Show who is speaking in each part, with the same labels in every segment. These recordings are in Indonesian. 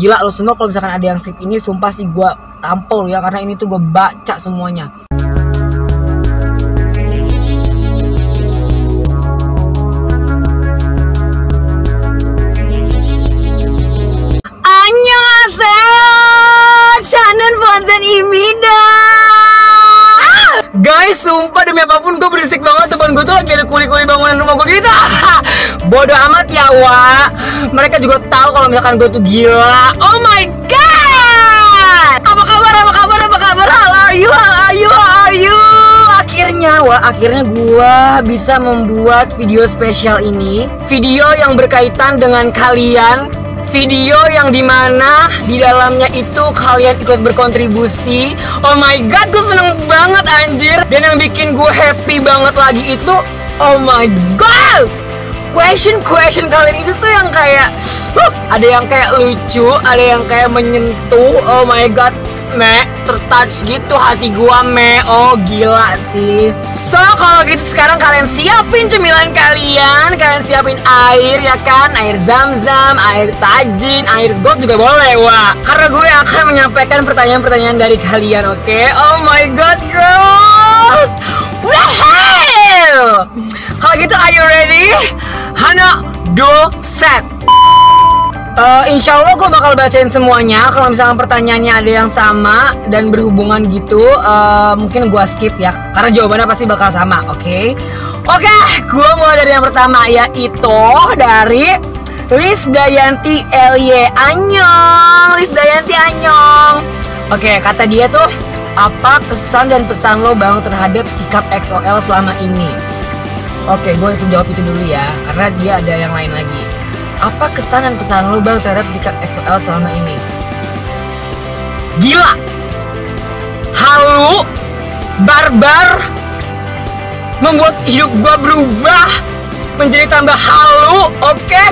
Speaker 1: Gila lo semua kalau misalkan ada yang skip ini, sumpah sih gue tampol ya, karena ini tuh gue baca semuanya. Guys, sumpah demi apapun gue berisik banget. Teman gue tuh lagi ada kuli-kuli bangunan rumah gue gitu. Bodoh amat ya, Wak. Mereka juga tahu kalau misalkan gue tuh gila. Oh my god. Apa kabar? How are you? Akhirnya, Wak, akhirnya gue bisa membuat video spesial ini. Video yang berkaitan dengan kalian. Video yang dimana di dalamnya itu kalian ikut berkontribusi. Oh my god, gue seneng banget anjir. Dan yang bikin gue happy banget lagi itu, oh my god, question kalian itu tuh yang kayak ada yang kayak lucu, ada yang kayak menyentuh. Oh my god, tertouch gitu hati gua, oh gila sih. So kalau gitu sekarang kalian siapin cemilan kalian siapin air ya kan, air zam-zam, air tajin, air got juga boleh, Wak. Karena gue akan menyampaikan pertanyaan-pertanyaan dari kalian, oke? Oh my god, girls. Wow. Kalau gitu are you ready? Hana, do, set. Insya Allah gue bakal bacain semuanya. Kalau misalkan pertanyaannya ada yang sama dan berhubungan gitu, mungkin gue skip ya, karena jawabannya pasti bakal sama. Oke, gue mulai dari yang pertama, yaitu dari Lisdayanti LY. Annyeong, Lisdayanti annyeong. Oke, kata dia tuh, apa kesan dan pesan lo bang terhadap sikap EXO-L selama ini? Oke, gue jawab itu dulu ya, karena dia ada yang lain lagi. Apa kesan dan pesan lo bang terhadap sikap EXO-L selama ini? Gila, halu, barbar, membuat hidup gue berubah menjadi tambah halu. Oke,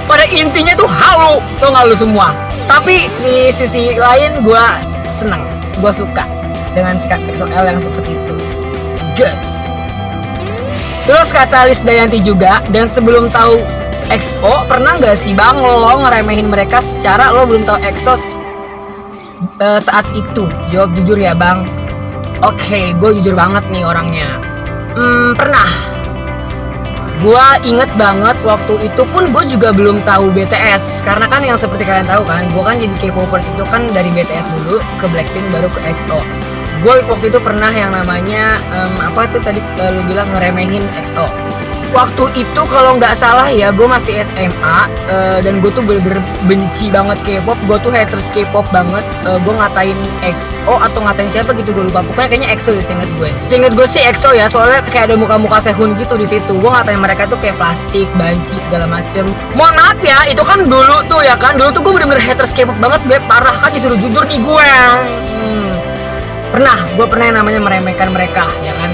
Speaker 1: pada intinya tuh halu, tau gak lo semua. Tapi di sisi lain gue seneng, gue suka dengan sikap EXO-L yang seperti itu. Good. Terus kata Lisdayanti juga, dan sebelum tahu EXO, pernah gak sih bang lo ngeremehin mereka secara lo belum tahu EXO saat itu? Jawab jujur ya bang. Oke, gue jujur banget nih orangnya. Pernah. Gue inget banget waktu itu pun gue juga belum tahu BTS. Karena kan yang seperti kalian tahu kan, gue kan jadi K-popers itu kan dari BTS dulu ke Blackpink baru ke EXO. Gue waktu itu pernah yang namanya apa tuh tadi lu bilang ngeremehin EXO. Waktu itu kalau nggak salah ya gue masih SMA, dan gue tuh bener-bener benci banget K-pop. Gue tuh haters K-pop banget. Gue ngatain EXO atau ngatain siapa gitu gue lupa. Pokoknya kayaknya EXO deh, seinget gue sih EXO ya, soalnya kayak ada muka-muka Sehun gitu di situ. Gue ngatain mereka tuh kayak plastik, banci segala macem. Mohon maaf ya, itu kan dulu tuh ya kan, dulu tuh gue bener-bener haters K-pop banget, parah kan, disuruh jujur nih gue. Gue pernah yang namanya meremehkan mereka, ya kan.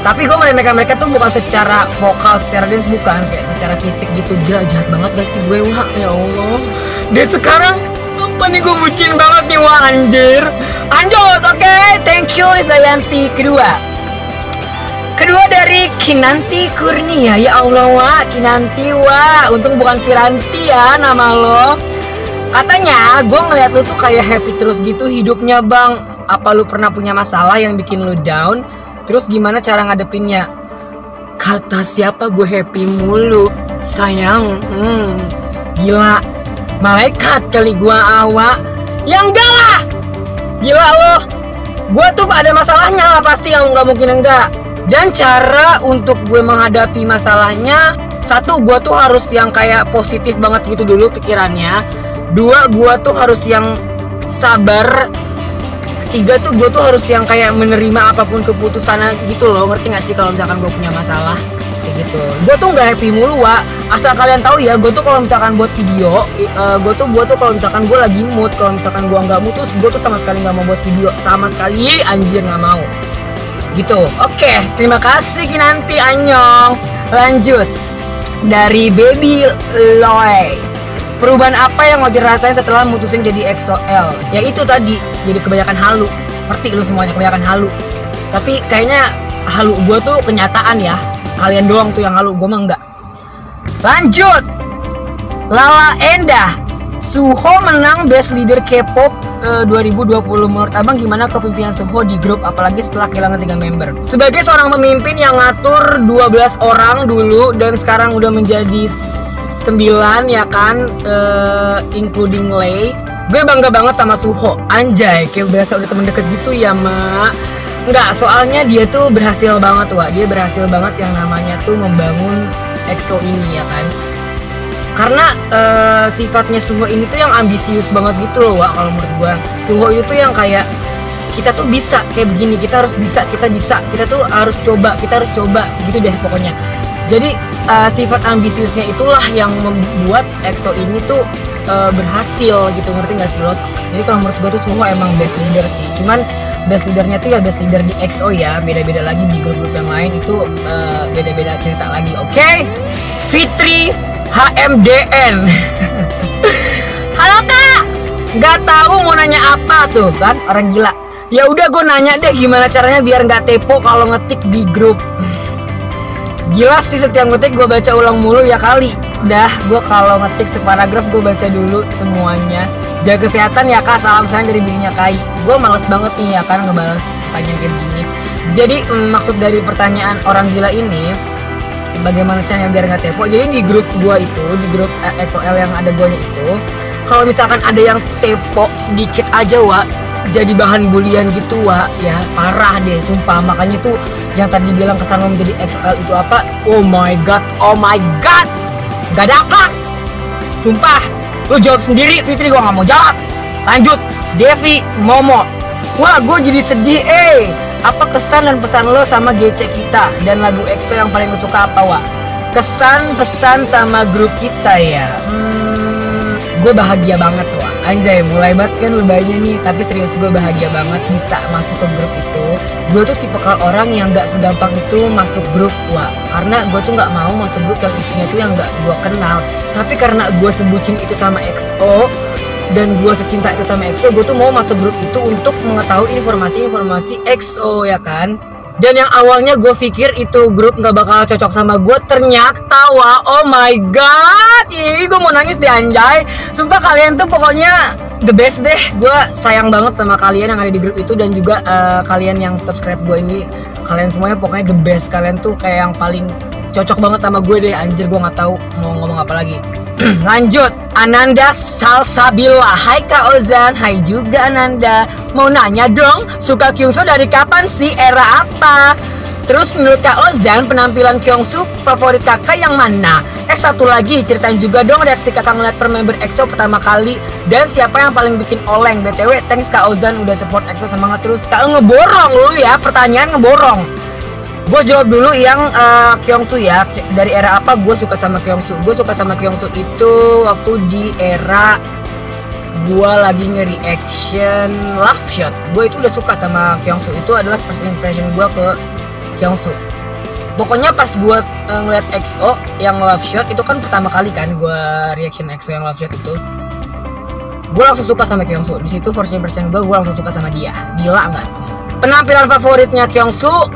Speaker 1: Tapi gue meremehkan mereka tuh bukan secara vokal, secara dance, bukan. Kayak secara fisik gitu. Gila, jahat banget gak sih gue, wah, ya Allah. Dan sekarang, apa nih, gue bucin banget nih, wah, anjir. Lanjut, oke. Thank you, Lisdayanti. Kedua dari Kinanti Kurnia. Ya Allah, wah, Kinanti, wah. Untung bukan Kiranti ya nama lo. Katanya, gue ngeliat lo tuh kayak happy terus gitu hidupnya, bang. Apa lu pernah punya masalah yang bikin lu down? Terus gimana cara ngadepinnya? Kata siapa gue happy mulu, sayang. Gila, malaikat kali gue, awak. Ya enggak lah, gila lo. Gue tuh ada masalahnya lah pasti, yang nggak mungkin enggak. Dan cara untuk gue menghadapi masalahnya, satu, gue tuh harus yang kayak positif banget gitu dulu pikirannya. Dua, gue tuh harus yang sabar. Ketiga tuh gue tuh harus yang kayak menerima apapun keputusannya gitu loh. Ngerti gak sih kalau misalkan gue punya masalah kayak gitu. Gue tuh gak happy mulu, Wak. Asal kalian tahu ya, gue tuh kalau misalkan buat video, gue tuh kalau misalkan gue lagi mood, kalau misalkan gue gak mood tuh gue tuh sama sekali gak mau buat video. Sama sekali, anjir, gak mau gitu. Oke, terima kasih Kinanti, annyeong. Lanjut dari Baby Loy. Perubahan apa yang Ngojer rasain setelah mutusin jadi EXO-L? Ya itu tadi, jadi kebanyakan halu. Ngerti lu semuanya, kebanyakan halu. Tapi kayaknya halu gue tuh kenyataan ya. Kalian doang tuh yang halu, gue mah enggak. Lanjut, Lala Endah. Suho menang Best Leader K-pop 2020. Menurut abang gimana kepemimpinan Suho di grup, apalagi setelah kehilangan 3 member? Sebagai seorang pemimpin yang ngatur 12 orang dulu dan sekarang udah menjadi 9 ya kan, including Lay, gue bangga banget sama Suho. Anjay, kayak berasa udah temen deket gitu ya, Mak. Enggak, soalnya dia tuh berhasil banget, Wak. Dia berhasil banget yang namanya tuh membangun EXO ini ya kan. Karena sifatnya Suho ini tuh yang ambisius banget gitu loh, Wak. Kalau menurut gue Suho itu tuh yang kayak kita tuh bisa kayak begini, kita harus bisa, kita tuh harus coba, kita harus coba gitu deh pokoknya. Jadi sifat ambisiusnya itulah yang membuat EXO ini tuh berhasil gitu, ngerti gak sih lo? Jadi kalau menurut gue tuh Suho emang best leader sih. Cuman best leadernya tuh ya best leader di EXO ya, beda-beda lagi di grup-grup yang lain itu beda-beda cerita lagi. Oke? Fitri HMDN. Halo Kak, nggak tahu mau nanya apa tuh kan, orang gila. Ya udah gue nanya deh gimana caranya biar nggak tepo kalau ngetik di grup. Gila sih, setiap ngetik gue baca ulang mulu ya kali. Dah, gue kalau ngetik separagraf gue baca dulu semuanya. Jaga kesehatan ya Kak, salam sayang dari bininya Kai. Gue males banget nih ya kan ngebales pertanyaan kayak begini. Jadi maksud dari pertanyaan orang gila ini, bagaimana caranya biar nggak tepo? Jadi di grup gua itu, di grup EXO-L yang ada guanya itu, kalau misalkan ada yang tepo sedikit aja, Wak, jadi bahan bulian gitu, Wak, ya parah deh, sumpah. Makanya tuh yang tadi bilang kesan lo menjadi EXO-L itu apa? Oh my god, gak ada akhlak, sumpah. Lo jawab sendiri, Fitri, gua nggak mau jawab. Lanjut, Devi Momo. Wah, gue jadi sedih, Apa kesan dan pesan lo sama GC kita dan lagu EXO yang paling lo suka apa, Wak? Kesan pesan sama grup kita ya. Gue bahagia banget, Wak. Anjay, mulai banget kan lebaynya nih. Tapi serius, gue bahagia banget bisa masuk ke grup itu. Gue tuh tipe orang yang gak segampang itu masuk grup, Wak. Karena gue tuh gak mau masuk grup yang isinya tuh yang gak gue kenal. Tapi karena gue sebutin itu sama EXO dan gue secinta itu sama EXO, gue tuh mau masuk grup itu untuk mengetahui informasi-informasi EXO ya kan. Dan yang awalnya gue pikir itu grup gak bakal cocok sama gue, ternyata wah, oh my god, ih gue mau nangis deh anjay. Sumpah kalian tuh pokoknya the best deh. Gue sayang banget sama kalian yang ada di grup itu dan juga kalian yang subscribe gue ini. Kalian semuanya pokoknya the best. Kalian tuh kayak yang paling cocok banget sama gue deh, anjir. Gue gak tahu mau ngomong apa lagi. Lanjut, Ananda Salsabila. Hai Kak Ozan. Hai juga Ananda. Mau nanya dong, suka Kyungso dari kapan sih? Era apa? Terus menurut Kak Ozan, penampilan Kyungso favorit kakak yang mana? Satu lagi, ceritain juga dong reaksi kakak ngeliat per member EXO pertama kali. Dan siapa yang paling bikin oleng? BTW, thanks Kak Ozan udah support EXO, semangat terus. Kak, ngeborong lu ya, pertanyaan ngeborong. Gue jawab dulu yang Kyungso ya. Dari era apa gue suka sama Kyungso? Gue suka sama Kyungso itu waktu di era gue lagi nge-reaction Love Shot. Gue itu udah suka sama Kyungso. Itu adalah first impression gue ke Kyungso. Pokoknya pas gue ngeliat EXO yang Love Shot itu kan pertama kali kan gue reaction EXO yang Love Shot itu, gue langsung suka sama Kyungso. Di situ first impression gue langsung suka sama dia. Gila nggak tuh? Penampilan favoritnya Kyungso,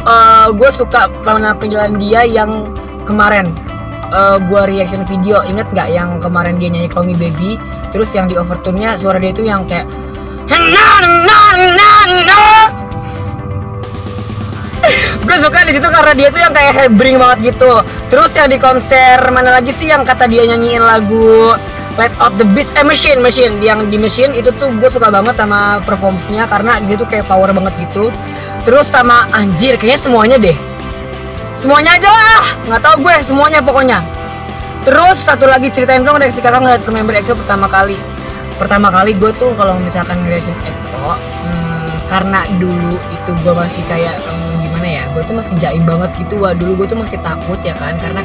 Speaker 1: gue suka penampilan dia yang kemarin gue reaction video. Inget nggak yang kemarin dia nyanyi Call Me Baby, terus yang di overtune-nya suara dia itu yang kayak gue suka di situ karena dia tuh yang kayak hebring banget gitu. Terus yang di konser mana lagi sih yang kata dia nyanyiin lagu Let Out The Beast, Machine. Yang di Machine itu tuh gue suka banget sama performance-nya karena dia tuh kayak power banget gitu. Terus sama anjir, kayaknya semuanya deh. Semuanya aja lah, nggak tahu gue, semuanya pokoknya. Terus satu lagi, ceritain dong reaksi kakak ngeliat ke member EXO pertama kali. Pertama kali gue tuh kalau misalkan reaction EXO, karena dulu itu gue masih kayak gimana ya, gue tuh masih jaim banget gitu. Wah, dulu gue tuh masih takut ya kan, karena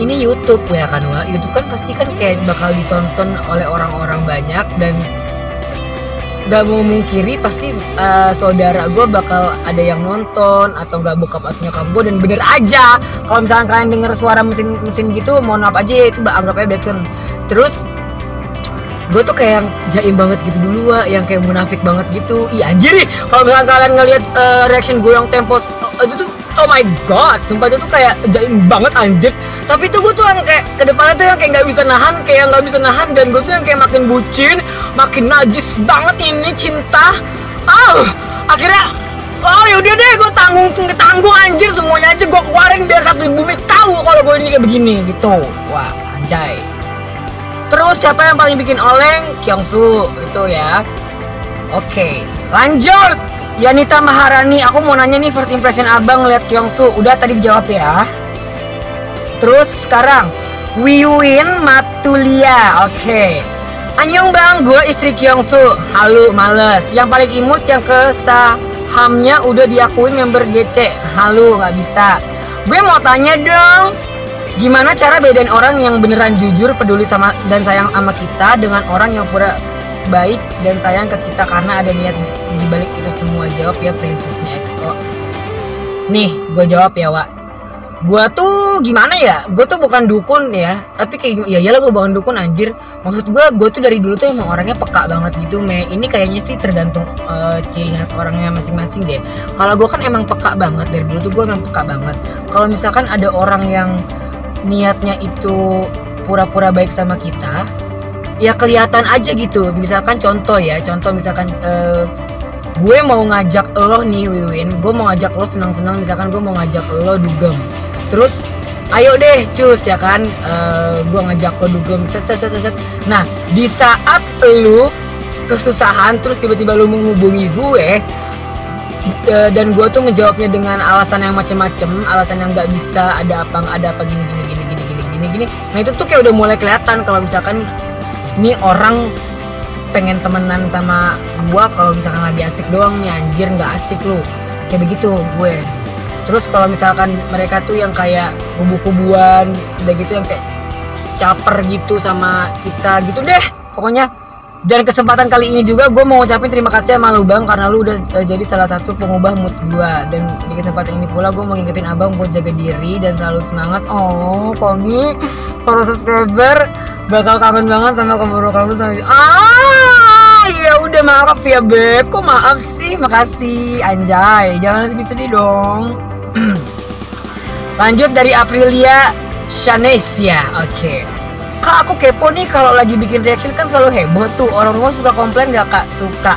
Speaker 1: ini YouTube ya kan, wah YouTube kan pasti kan kayak bakal ditonton oleh orang-orang banyak dan gak mau mungkiri pasti saudara gue bakal ada yang nonton atau gak bokap atau nyokap gue. Dan bener aja kalau misalnya kalian denger suara mesin gitu, mohon maaf aja ya, itu anggapnya backsound. Terus gue tuh kayak yang jaim banget gitu dulu, wah, yang kayak munafik banget gitu. Ih anjir nih, kalau misalnya kalian ngeliat reaction gue yang tempo itu tuh Oh my god, sumpah itu tuh kayak jaim banget anjir. Tapi tuh gue tuh yang kayak kedepannya tuh yang kayak nggak bisa nahan, dan gue tuh yang kayak makin bucin, makin najis banget ini cinta. Akhirnya, yaudah deh, gue tanggung anjir, semuanya aja gue keluarin biar satu bumi tahu kalau gue ini kayak begini gitu. Wah anjay. Terus siapa yang paling bikin oleng? Kyungsu itu ya. Oke, lanjut. Yanita Maharani, aku mau nanya nih first impression abang ngeliat Kyungsu. Udah tadi dijawab ya. Terus sekarang Wiwin Matulia. Oke. Annyeong bang, gue istri Kyungsu. Halu, males. Yang paling imut yang ke sahamnya udah diakuin member GC. Halu, nggak bisa. Gue mau tanya dong, gimana cara bedain orang yang beneran jujur, peduli sama dan sayang sama kita dengan orang yang pura baik dan sayang ke kita karena ada niat dibalik itu semua? Jawab ya prinsesnya EXO. Nih, gue jawab ya, Wak. Gue tuh gimana ya? Gue tuh bukan dukun ya, tapi kayak ya iyalah gue bukan dukun anjir. Maksud gue tuh dari dulu tuh emang orangnya peka banget gitu, Ini kayaknya sih tergantung ciri khas orangnya masing-masing deh. Kalau gue kan emang peka banget dari dulu tuh, gue emang peka banget. Kalau misalkan ada orang yang niatnya itu pura-pura baik sama kita, ya kelihatan aja gitu. Misalkan contoh misalkan gue mau ngajak lo nih Wiwin, gue mau ngajak lo senang-senang, misalkan gue mau ngajak lo dugem, terus ayo deh cus ya kan, gue ngajak lo dugem, set. Nah di saat lo kesusahan terus tiba-tiba lo menghubungi gue, dan gue tuh ngejawabnya dengan alasan yang macem-macem, alasan yang nggak bisa, ada apa gini. Nah itu tuh kayak udah mulai kelihatan kalau misalkan ini orang pengen temenan sama gua kalau misalkan lagi asik doang nih, anjir nggak asik lu, kayak begitu gue. Terus kalau misalkan mereka tuh yang kayak kubu-kubuan udah gitu, yang kayak caper gitu sama kita gitu deh pokoknya. Dan kesempatan kali ini juga gue mau ngucapin terima kasih sama lu bang, karena lu udah jadi salah satu pengubah mood gue. Dan di kesempatan ini pula gue mau ngingetin abang buat jaga diri dan selalu semangat. Oh Komi, para subscriber bakal kangen banget sama keburukan lu sama ya udah maaf ya beb. Kok maaf sih? Makasih anjay, jangan sedih-sedih dong. Lanjut dari Aprilia Shanesia. Oke. Kak aku kepo nih, kalau lagi bikin reaction kan selalu heboh tuh, orang-orang suka komplain gak kak? Suka.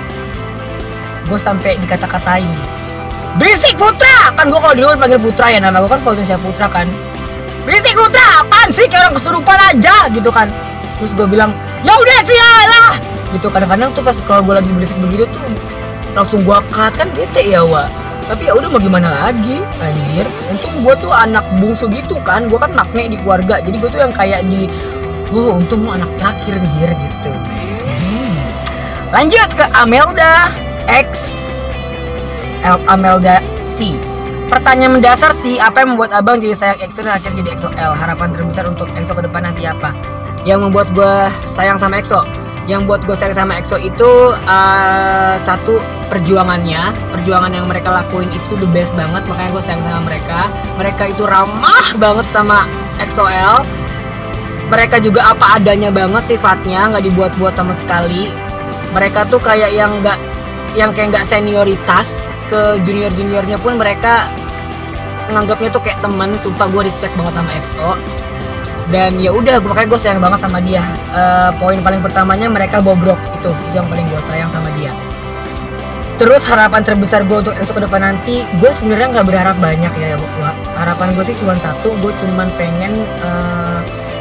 Speaker 1: Gue sampai dikata-katain berisik Putra, kan gue kalau di luar panggil Putra ya, nama gue kan Fauzan Putra kan. Berisik Putra, apaan sih, kayak orang kesurupan aja gitu kan. Terus gue bilang ya udah sih lah gitu. Kadang-kadang tuh pas kalau gue lagi berisik begitu tuh langsung gue cut, kan bete ya Wak. Tapi ya udah mau gimana lagi anjir. Untung gue tuh anak bungsu gitu kan, gue kan makne di keluarga, jadi gue tuh yang kayak di untung lu anak terakhir anjir gitu. Lanjut ke Amelda C. Pertanyaan mendasar sih, apa yang membuat abang jadi sayang EXO dan akhirnya jadi EXO-L? Harapan terbesar untuk EXO ke depan nanti apa? Yang membuat gue sayang sama EXO? Yang buat gue sayang sama EXO itu satu, perjuangan yang mereka lakuin itu the best banget, makanya gue sayang sama mereka. Mereka itu ramah banget sama EXO-L. Mereka juga apa adanya banget sifatnya, nggak dibuat-buat sama sekali. Mereka tuh kayak yang kayak nggak senioritas ke juniornya pun mereka nganggapnya tuh kayak teman. Sumpah gue respect banget sama EXO. Dan ya udah, makanya gue sayang banget sama dia. Poin paling pertamanya mereka bobrok, itu yang paling gue sayang sama dia. Terus harapan terbesar gue untuk EXO ke depan nanti, gue sebenarnya nggak berharap banyak ya. Harapan gue sih cuma satu, gue cuma pengen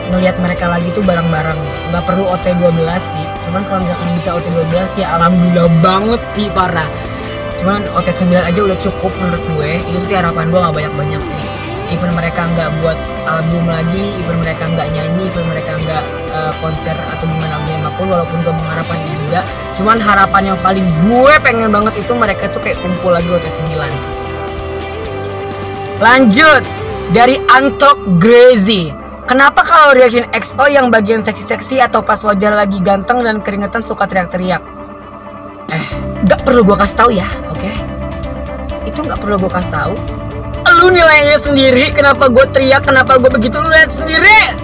Speaker 1: ngelihat mereka lagi tuh bareng-bareng. Nggak perlu OT12 sih, cuman kalau misalkan bisa OT12 ya alhamdulillah banget sih, parah. Cuman OT9 aja udah cukup menurut gue. Itu sih harapan gue, nggak banyak-banyak sih. Even mereka nggak buat album lagi, even mereka nggak nyanyi, even mereka nggak konser atau gimana pun, walaupun gue mengharapkan itu juga. Cuman harapan yang paling gue pengen banget itu mereka tuh kayak kumpul lagi OT9. Lanjut dari Antok Grazy. Kenapa kalau reaction EXO yang bagian seksi-seksi atau pas wajah lagi ganteng dan keringetan suka teriak-teriak? Gak perlu gue kasih tahu ya, oke? Itu gak perlu gue kasih tahu. Lu nilainya sendiri, kenapa gue teriak, kenapa gue begitu, lu lihat sendiri.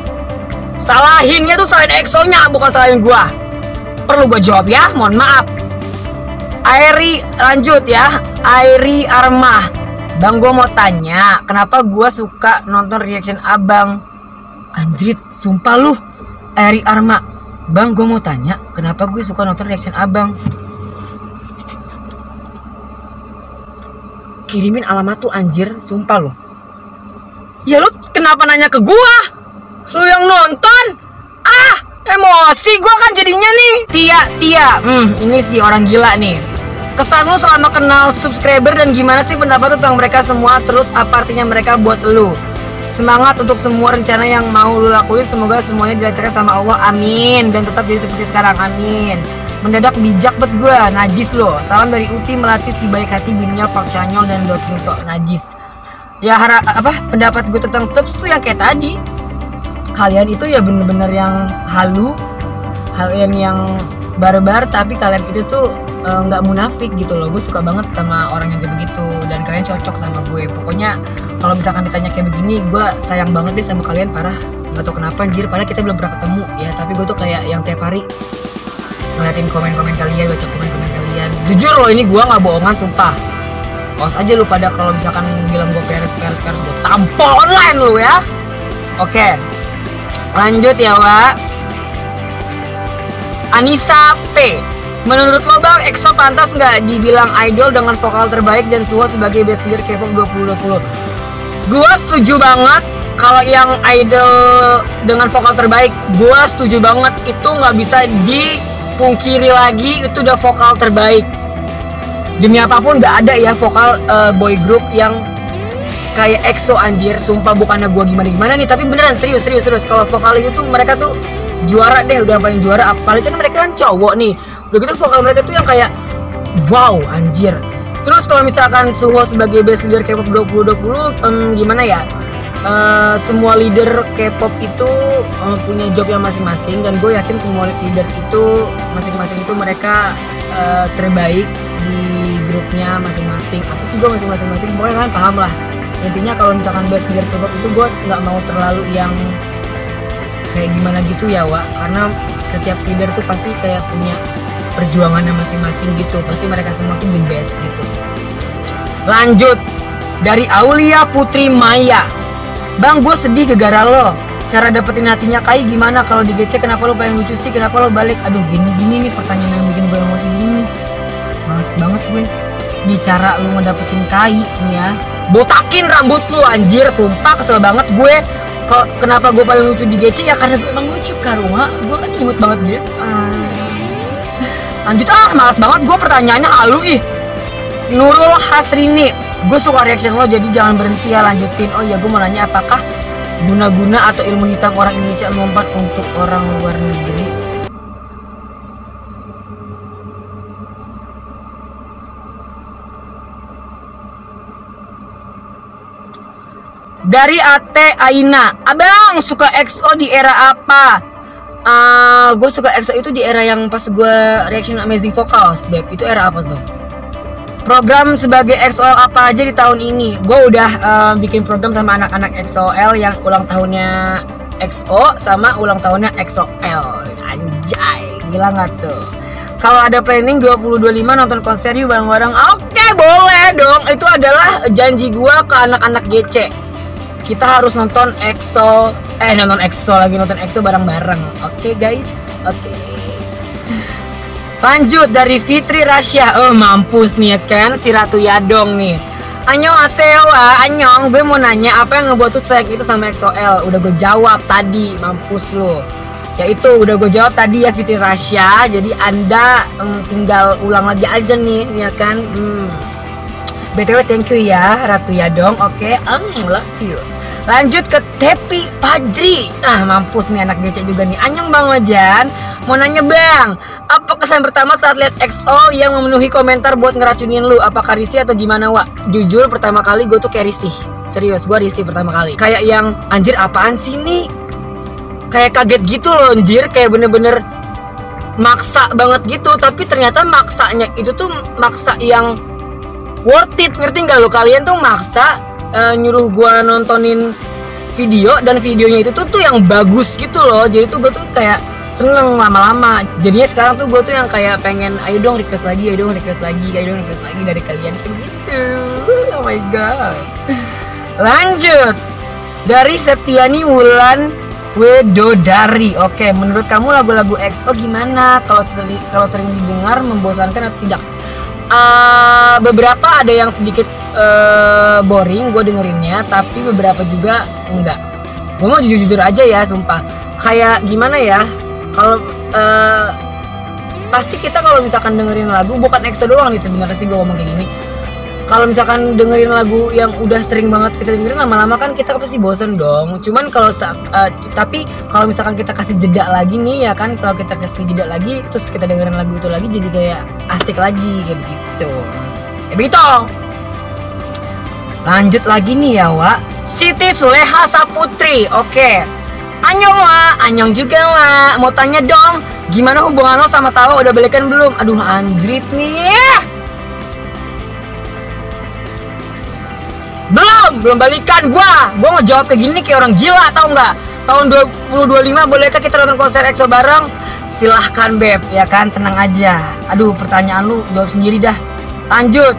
Speaker 1: Salahinnya tuh salahin EXO-nya, bukan salahin gue. Perlu gue jawab ya, mohon maaf. Airi, lanjut ya. Airi Armah. Bang, gue mau tanya, kenapa gue suka nonton reaction abang? Anjrit, sumpah lu, Eri Arma. Bang, gue mau tanya, kenapa gue suka nonton reaction abang? Kirimin alamat tuh anjir, sumpah lu. Ya lu kenapa nanya ke gue? Lu yang nonton? Emosi gue kan jadinya nih. Tia, ini sih orang gila nih. Kesan lu selama kenal subscriber dan gimana sih pendapat tentang mereka semua? Terus apa artinya mereka buat lu? Semangat untuk semua rencana yang mau lu lakuin. Semoga semuanya dilancarkan sama Allah, amin. Dan tetap jadi seperti sekarang, amin. Mendadak bijak bet gue, najis lo. Salam dari Uti Melati, si baik hati bininya Pak Canyol dan Doking sok najis. Ya pendapat gue tentang subs tuh yang kayak tadi. Kalian itu ya bener-bener yang halu, kalian yang barbar, tapi kalian itu tuh nggak munafik gitu loh. Gue suka banget sama orang yang kayak begitu, dan kalian cocok sama gue. Pokoknya kalau misalkan ditanya kayak begini, gue sayang banget deh sama kalian, parah. Nggak tau kenapa anjir, padahal kita belum pernah ketemu ya, tapi gue tuh kayak yang tiap hari ngeliatin komen-komen kalian, baca komen-komen kalian. Jujur loh, ini gue nggak bohongan, sumpah. Awas aja lu pada kalau misalkan bilang gue peres, gue tampol online lu ya. Oke, lanjut ya, Wak. Anissa P. Menurut lo Bang, EXO pantas nggak dibilang idol dengan vokal terbaik dan Suho sebagai best leader K-pop 2020? Gua setuju banget kalau yang idol dengan vokal terbaik. Gua setuju banget, itu nggak bisa dipungkiri lagi, itu udah vokal terbaik. Demi apapun nggak ada ya vokal boy group yang kayak EXO anjir. Sumpah, bukannya gua gimana nih, tapi beneran serius. Kalau vokal itu mereka tuh juara deh, udah paling juara. Apalagi kan mereka kan cowok nih, udah gitu vokal mereka tuh yang kayak wow anjir. Terus kalau misalkan Suho sebagai best leader K-pop 2020, gimana ya, semua leader K-pop itu punya jobnya masing-masing, dan gue yakin semua leader itu masing-masing itu mereka terbaik di grupnya masing-masing. Apa sih gue masing-masing, pokoknya kalian paham lah. Intinya kalau misalkan best leader K-pop itu gue nggak mau terlalu yang kayak gimana gitu ya, Wak, karena setiap leader tuh pasti kayak punya perjuangannya masing-masing gitu. Pasti mereka semua tuh the best gitu. Lanjut dari Aulia Putri Maya. Bang, gue sedih gara-gara lo. Cara dapetin hatinya Kai gimana? Kalau di GC kenapa lo pengen lucu sih? Kenapa lo balik? Aduh, gini nih pertanyaan yang bikin gue emosi gini. Males banget gue. Nih cara lo ngedapetin Kai nih ya, botakin rambut lo anjir. Sumpah kesel banget gue. Kenapa gue paling lucu di GC? Ya karena gue emang lucu kan, Wak. Gue kan imut banget dia. Lanjut malas banget gue pertanyaannya halu ih. Nurul Hasrini, gue suka reaction lo, jadi jangan berhenti ya, lanjutin. Oh iya, gue mau nanya, apakah guna-guna atau ilmu hitam orang Indonesia lompat untuk orang luar negeri? Dari Ate Aina, abang suka EXO di era apa? Gue suka EXO itu di era yang pas gue reaction Amazing Vocals, Beb. Itu era apa tuh? Program sebagai EXO-L apa aja di tahun ini? Gue udah bikin program sama anak-anak EXO-L yang ulang tahunnya EXO sama ulang tahunnya EXO-L. Anjay, gila gak tuh? Kalau ada planning 2025 nonton konser yuk bareng-bareng. Oke, boleh dong. Itu adalah janji gue ke anak-anak GC. Kita harus nonton EXO bareng-bareng. Oke, guys. Oke. Lanjut dari Fitri Rasya. Mampus nih ya kan si Ratu Yadong nih. Annyeonghaseyo, Annyeong. Gue mau nanya, apa yang ngebuat tuh sayang itu sama EXO-L? Udah gue jawab tadi, mampus lo. Ya itu udah gue jawab tadi ya Fitri Rasya. Jadi Anda tinggal ulang lagi aja nih ya kan. BTW thank you ya Ratu Yadong. Oke, love you. Lanjut ke Tepi Fajri. Mampus nih anak GC juga nih. Annyeong Bang Wajan. Mau nanya Bang, apa kesan pertama saat lihat EXO yang memenuhi komentar buat ngeracunin lu? Apakah risih atau gimana, Wak? Jujur pertama kali gue tuh kayak risih. Serius, gue risih pertama kali. Kayak yang anjir apaan sih nih? Kayak kaget gitu loh anjir. Kayak bener-bener maksa banget gitu. Tapi ternyata maksanya itu tuh maksa yang worth it. Ngerti gak lo? Kalian tuh maksa nyuruh gue nontonin video, dan videonya itu tuh yang bagus gitu loh. Jadi tuh gue tuh kayak seneng lama-lama. Jadinya sekarang tuh gue tuh yang kayak pengen ayo dong request lagi, ayo dong request lagi, ayo dong request lagi dari kalian kayak gitu. Oh my god. Lanjut dari Setiani Wulan Wedodari. Oke, menurut kamu lagu-lagu EXO gimana? Kalau sering didengar membosankan atau tidak? Beberapa ada yang sedikit boring gue dengerinnya, tapi beberapa juga enggak. Gue mau jujur-jujur aja ya, sumpah. Kayak gimana ya? Kalau pasti kita kalau misalkan dengerin lagu, bukan EXO doang nih sebenarnya sih gue ngomong kayak gini. Kalau misalkan dengerin lagu yang udah sering banget kita dengerin, lama-lama kan kita pasti bosen dong. Cuman kalau tapi kalau misalkan kita kasih jeda lagi nih ya kan, kalau kita kasih jeda lagi terus kita dengerin lagu itu lagi, jadi kayak asik lagi kayak begitu. Kayak begitu. Lanjut lagi nih ya, Wak. Siti Suleha Saputri. Oke. Anyong, Wak. Anyong juga, Wak. Mau tanya dong, gimana hubungan lo sama Tawa, udah balikan belum? Aduh anjrit nih. Belum balikan gua ngejawab kayak gini kayak orang gila, tau nggak? Tahun 2025 bolehkah kita nonton konser EXO bareng? Silahkan beb, ya kan, tenang aja. Aduh, pertanyaan lu jawab sendiri dah. Lanjut.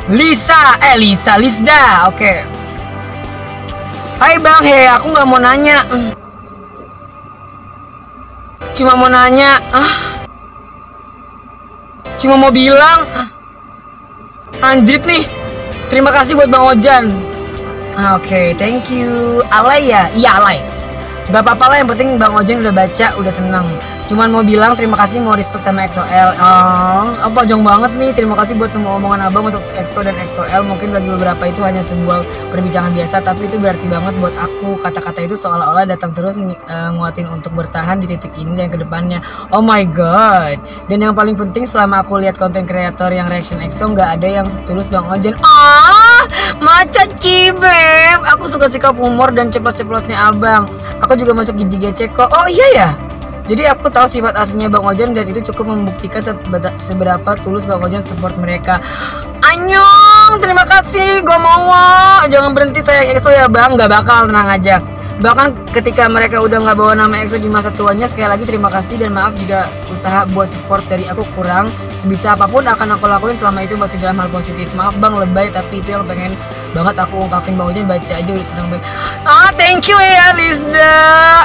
Speaker 1: Lisda. Oke. Hai bang, aku nggak mau nanya. Cuma mau nanya. Cuma mau bilang. Anjrit nih. Terima kasih buat Bang Ojan. Oke, thank you. Alay ya? Iya alay. Gak apa-apa lah, yang penting Bang Ojan udah baca, udah seneng. Cuman mau bilang terima kasih, mau respect sama EXO-L. Panjang banget nih. Terima kasih buat semua omongan abang untuk EXO dan EXO-L. Mungkin bagi beberapa itu hanya sebuah perbincangan biasa, tapi itu berarti banget buat aku. Kata-kata itu seolah-olah datang terus nguatin untuk bertahan di titik ini dan kedepannya. Oh my god. Dan yang paling penting, selama aku lihat konten kreator yang reaction EXO, nggak ada yang setulus Bang Ojan. Maca cibeb. Aku suka sikap humor dan ceplos-ceplosnya abang. Aku juga masuk di GC kok. Oh iya ya. Jadi aku tahu sifat aslinya Bang Ojan dan itu cukup membuktikan seberapa tulus Bang Ojan support mereka. Anyong, terima kasih. Gue mau, jangan berhenti sayang EXO ya bang. Gak bakal, tenang aja. Bahkan ketika mereka udah gak bawa nama EXO di masa tuanya, sekali lagi terima kasih dan maaf jika usaha buat support dari aku kurang. Sebisa apapun akan aku lakuin selama itu masih dalam hal positif. Maaf bang lebay, tapi itu yang pengen banget aku ungkapin. Bang Ojan baca aja udah seneng banget. Thank you ya Lisda.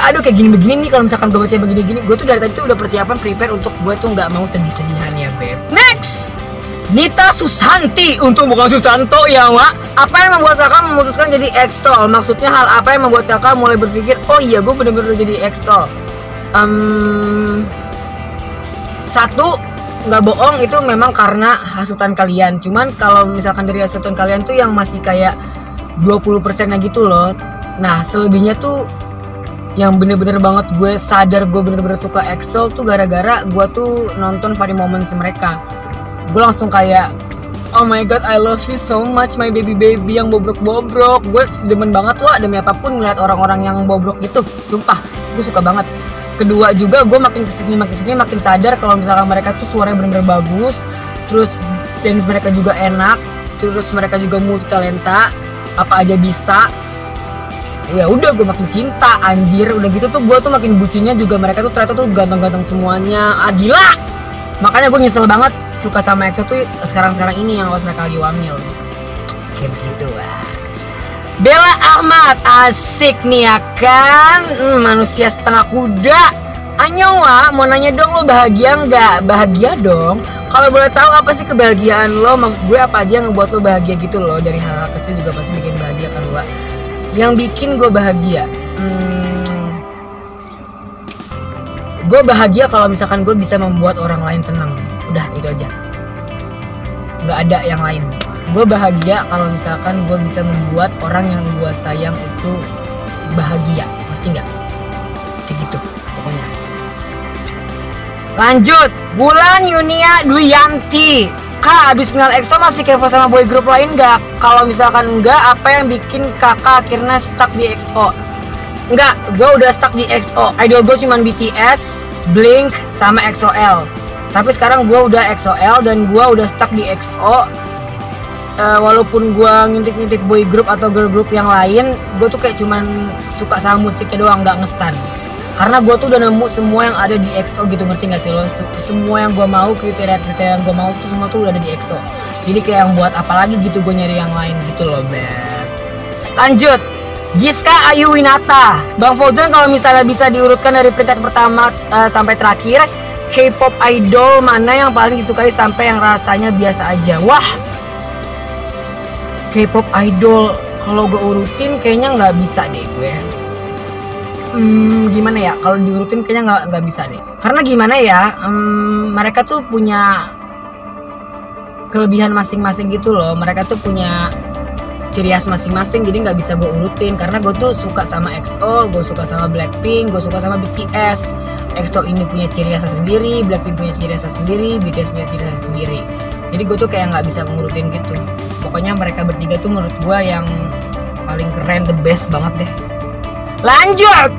Speaker 1: Aduh kayak gini-begini nih, kalau misalkan gue baca begini-gini, gue tuh dari tadi tuh udah persiapan prepare untuk gue tuh nggak mau sedih-sedihan ya beb. Next, Nita Susanti. Untuk bukan Susanto ya Wak. Apa yang membuat kakak memutuskan jadi EXO? Maksudnya hal apa yang membuat kakak mulai berpikir, oh iya gue bener-bener jadi EXO? Satu, nggak bohong, itu memang karena hasutan kalian. Cuman kalau misalkan dari hasutan kalian tuh yang masih kayak 20%-nya gitu loh. Nah selebihnya tuh yang bener-bener banget gue sadar gue bener-bener suka EXO tuh gara-gara gue tuh nonton Funny Moments mereka. Gue langsung kayak, oh my god, I love you so much my baby yang bobrok-bobrok. Gue demen banget loh, demi apapun ngeliat orang-orang yang bobrok gitu. Sumpah, gue suka banget. Kedua juga, gue makin kesini makin sadar kalau misalkan mereka tuh suaranya bener-bener bagus. Terus dance mereka juga enak. Terus mereka juga multi talenta, apa aja bisa. Ya udah, gue makin cinta anjir. Udah gitu tuh gue tuh makin bucinnya juga, mereka tuh ternyata tuh ganteng-ganteng semuanya. Gila. Makanya gue nyesel banget suka sama EXO tuh sekarang-sekarang ini yang pas mereka lagi wamil. Kayak begitu lah. Bella Ahmad, asik nih ya kan, manusia setengah kuda. Anyong Wak, mau nanya dong, lo bahagia nggak? Bahagia dong. Kalau boleh tahu apa sih kebahagiaan lo? Maksud gue apa aja yang ngebuat lo bahagia gitu loh? Dari hal-hal kecil juga pasti bikin bahagia kan Wak. Yang bikin gue bahagia, gue bahagia kalau misalkan gue bisa membuat orang lain senang. Udah itu aja, nggak ada yang lain. Gue bahagia kalau misalkan gue bisa membuat orang yang gue sayang itu bahagia. Ngerti nggak? Kayak gitu pokoknya. Lanjut, Bulan Yunia Duyanti. Kak, abis kenal EXO masih kepo sama boy group lain nggak? Kalau misalkan enggak, apa yang bikin kakak akhirnya stuck di EXO? Enggak, gue udah stuck di EXO. Idol gue cuma BTS, Blink, sama EXO-L. Tapi sekarang gue udah EXO-L dan gue udah stuck di EXO. Walaupun gue ngintip-ngintip boy group atau girl group yang lain, gue tuh kayak cuman suka sama musiknya doang, nggak ngestan. Karena gue tuh udah nemu semua yang ada di EXO gitu, ngerti gak sih lo? Semua yang gue mau, kriteria-kriteria yang gue mau tuh semua tuh udah ada di EXO. Jadi kayak yang buat apa lagi gitu gue nyari yang lain gitu loh, Beb. Lanjut, Giska Ayu Winata. Bang Fauzan kalau misalnya bisa diurutkan dari peringkat pertama sampai terakhir, K-pop idol mana yang paling disukai sampai yang rasanya biasa aja? Wah, K-pop idol kalau gue urutin kayaknya nggak bisa deh gue. Gimana ya, kalau diurutin kayaknya nggak bisa deh. Karena gimana ya, mereka tuh punya kelebihan masing-masing gitu loh. Mereka tuh punya ciri khas masing-masing, jadi nggak bisa gue urutin. Karena gue tuh suka sama EXO, gue suka sama Blackpink, gue suka sama BTS. EXO ini punya ciri khas sendiri, Blackpink punya ciri khas sendiri, BTS punya ciri khas sendiri. Jadi gue tuh kayak nggak bisa ngurutin gitu. Pokoknya mereka bertiga tuh menurut gue yang paling keren, the best banget deh. Lanjut,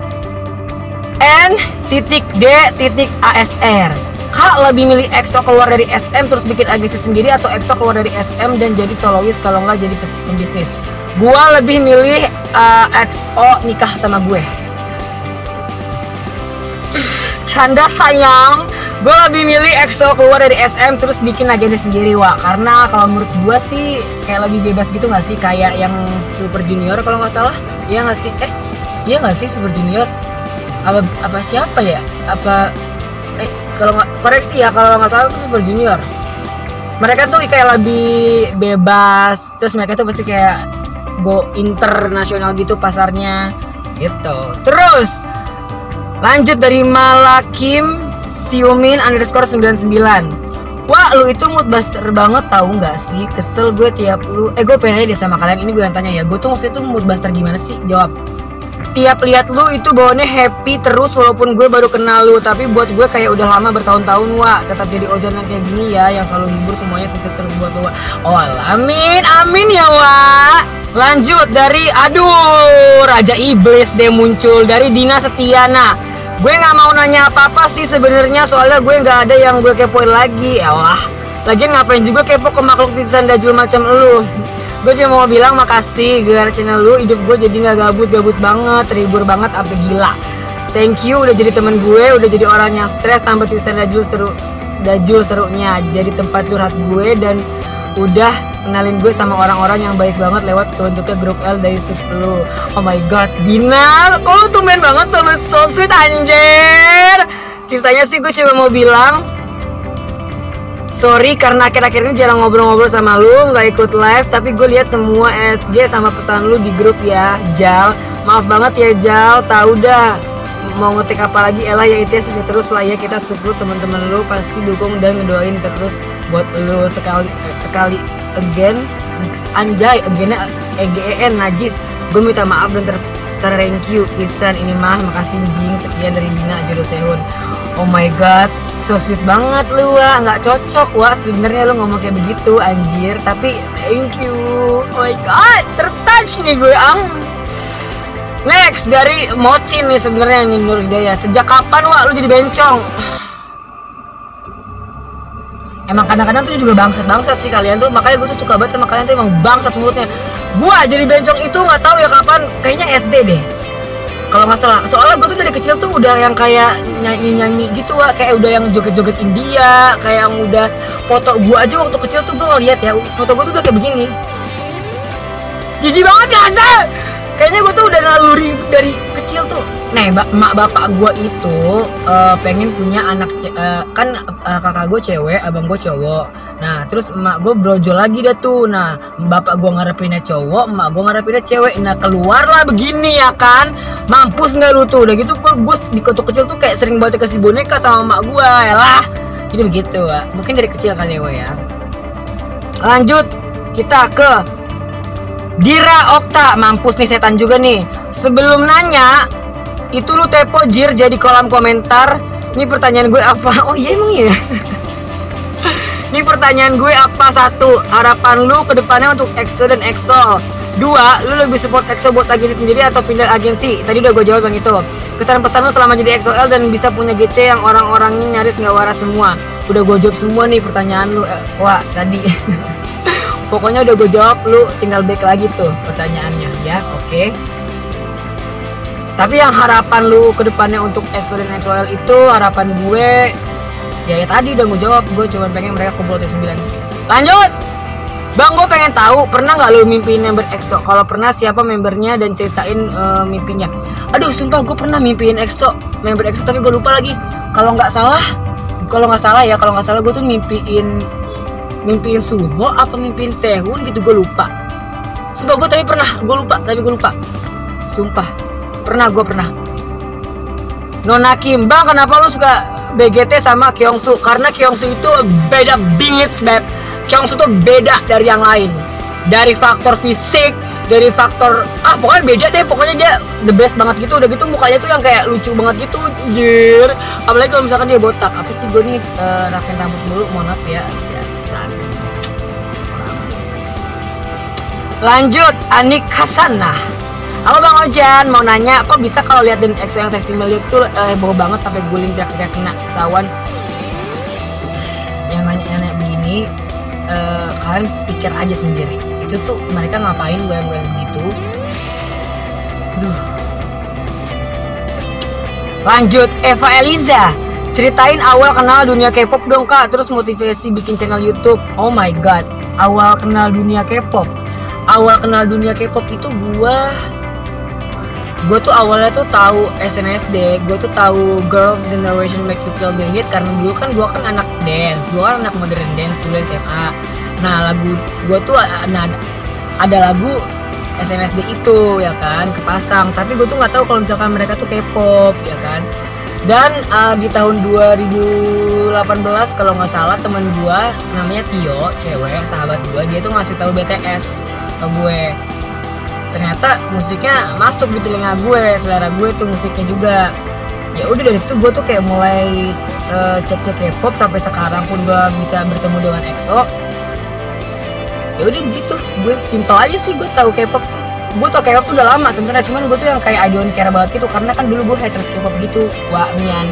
Speaker 1: N.D.ASR. Kak lebih milih EXO keluar dari SM terus bikin agensi sendiri, atau EXO keluar dari SM dan jadi solois kalau nggak jadi pembisnis? Gua lebih milih EXO nikah sama gue. Canda sayang, gue lebih milih EXO keluar dari SM terus bikin agensi sendiri, Wak. Karena kalau menurut gue sih kayak lebih bebas gitu nggak sih, kayak yang Super Junior kalau nggak salah, iya nggak sih? Iya nggak sih Super Junior? Apa siapa ya? Kalau nggak, koreksi ya kalau nggak salah itu Super Junior. Mereka tuh kayak lebih bebas, terus mereka tuh pasti kayak go internasional gitu pasarnya gitu. Terus lanjut dari Malakim Siumin _99. Wah, lu itu moodbuster banget tahu nggak sih? Kesel gue tiap lu. Gue pengen aja deh sama kalian, ini gue yang tanya ya. Gue tuh maksudnya tuh moodbuster gimana sih? Jawab. Tiap lihat lu itu bawaannya happy terus walaupun gue baru kenal lu, tapi buat gue kayak udah lama bertahun-tahun, Wak. Tetap jadi Ozan yang kayak gini ya, yang selalu hibur semuanya, sukses terus buat lu, Wak. Oh, amin, amin ya, Wak. Lanjut dari Raja Iblis deh muncul dari Dina Setiana. Gue nggak mau nanya apa-apa sih sebenarnya, soalnya gue nggak ada yang gue kepoin lagi. Wah, lagian ngapain juga kepo ke makhluk titisan dajul macam lu. Gue cuma mau bilang makasih gara channel lu hidup gue jadi nggak gabut banget, terhibur banget sampai gila. Thank you udah jadi temen gue, udah jadi orang yang stres tanpa titisan dajul serunya, jadi tempat curhat gue, dan udah kenalin gue sama orang-orang yang baik banget lewat kebentuknya grup L dari sub lu. Oh my god, Dina, kok lu tumben banget so sweet anjir. Sisanya sih gue cuma mau bilang sorry karena akhir-akhir ini jarang ngobrol-ngobrol sama lu, nggak ikut live, tapi gue lihat semua SG sama pesan lu di grup ya, Jal. Maaf banget ya, Jal, tahu dah mau ngetik apa lagi, elah ya itu ya, terus lah ya, kita support teman-teman lu, pasti dukung dan ngedoain terus buat lu sekali again, anjay, againnya EGEN najis. Gue minta maaf dan thank you pisan ini mah, makasih Jing. Sekian dari Dina Jodoh Sehun. Oh my god, so sweet banget lu, Wak. Nggak cocok, Wak, sebenarnya lu ngomong kayak begitu anjir, tapi thank you. Oh my god, tertouch nih gue. Next dari Mocin nih sebenarnya nih, Nur Hidayah. Sejak kapan, Wak, lu jadi bencong? Emang kadang-kadang tuh juga bangsat sih kalian tuh, makanya gue tuh suka banget sama kalian tuh, emang bangsat mulutnya. Gua jadi bencong itu nggak tahu ya kapan, kayaknya SD deh kalau nggak salah. Soalnya gue tuh dari kecil tuh udah yang kayak nyanyi gitu, Wak. Kayak udah yang joget-joget India, kayak yang udah foto gue aja waktu kecil tuh gue ngeliat ya, foto gue tuh udah kayak begini. Jijik banget ya, Asa. Kayaknya gue tuh udah naluri dari kecil tuh. Nah, emak bapak gue itu pengen punya anak, kan kakak gue cewek, abang gue cowok. Nah, terus emak gue brojol lagi dah tuh. Nah, bapak gue ngarepinnya cowok, emak gue ngarepinnya cewek. Nah, keluarlah begini ya kan. Mampus nggak lu tuh? Udah gitu gue di waktu kecil tuh kayak sering banget kasih boneka sama emak gue. Yalah, jadi begitu, Wak. Mungkin dari kecil kali ya. Lanjut, kita ke Dira Okta. Mampus nih setan juga nih. Sebelum nanya, itu lu tepo jir jadi kolom komentar. Ini pertanyaan gue apa? Oh iya emang ya. Ini pertanyaan gue apa? 1. Harapan lu ke depannya untuk EXO dan EXO. 2. Lu lebih support EXO buat agensi sendiri atau pindah agensi? Tadi udah gue jawab yang itu. Kesan pesan lu selama jadi EXO-L dan bisa punya GC yang orang-orangnya nyaris gak waras semua. Udah gue jawab semua nih pertanyaan lu, Wak, tadi. Pokoknya udah gue jawab, lu tinggal back lagi tuh pertanyaannya ya, oke. Tapi yang harapan lu ke depannya untuk EXO dan EXO-L itu, harapan gue ya tadi udah gue jawab, gue cuma pengen mereka kumpul T9. Lanjut Bang, gue pengen tahu pernah nggak lu mimpiin member EXO? Kalau pernah, siapa membernya dan ceritain mimpinya. Aduh, sumpah gue pernah mimpiin EXO, member EXO, tapi gue lupa lagi. Kalau nggak salah gue tuh mimpiin Suho apa mimpiin Sehun gitu, gue lupa. Sumpah gue lupa. Sumpah, gue pernah. Nona Kim, Bang, kenapa lu suka BGT sama Kyungsu? Karena Kyungsu itu beda bingit, beb. Kyungsu tuh beda dari yang lain, dari faktor fisik, dari faktor pokoknya beda deh, pokoknya dia the best banget gitu. Udah gitu mukanya tuh yang kayak lucu banget gitu, jir. Apalagi kalau misalkan dia botak. Apa sih, gue nih rapiin rambut dulu, mohon maaf ya, biasa. Lanjut, Anik Hasanah. Halo Bang Ojan, mau nanya, kok bisa kalau lihat dan EXO yang seksi milik tuh heboh banget sampai guling teriak-teriak Kina Sawan? Yang nanya begini, kalian pikir aja sendiri, itu tuh mereka ngapain goyang-goyang gitu. Lanjut, Eva Eliza, ceritain awal kenal dunia K-pop dong Kak, terus motivasi bikin channel YouTube. Oh my god, awal kenal dunia K-pop itu gue tuh awalnya tuh tahu SNSD, gue tuh tahu Girls' Generation Make You Feel The Heat karena dulu kan gue kan anak dance, gue kan anak modern dance dulu SMA. Nah lagu gue tuh ada lagu SNSD itu ya kan kepasang, tapi gue tuh nggak tahu kalau misalkan mereka tuh K-pop ya kan. Dan di tahun 2018 kalau nggak salah, teman gue namanya Tio, cewek sahabat gue, dia tuh ngasih tahu BTS ke gue. Ternyata musiknya masuk di telinga gue, selera gue tuh musiknya juga. Ya udah dari situ gue tuh kayak mulai cek K-pop, sampai sekarang pun gue bisa bertemu dengan EXO. Ya udah gitu, gue simpel aja sih. Gue tahu K-pop udah lama sebenarnya, cuman gue tuh yang kayak I don't care banget gitu, karena kan dulu gue haters K-pop gitu. Wah Mian,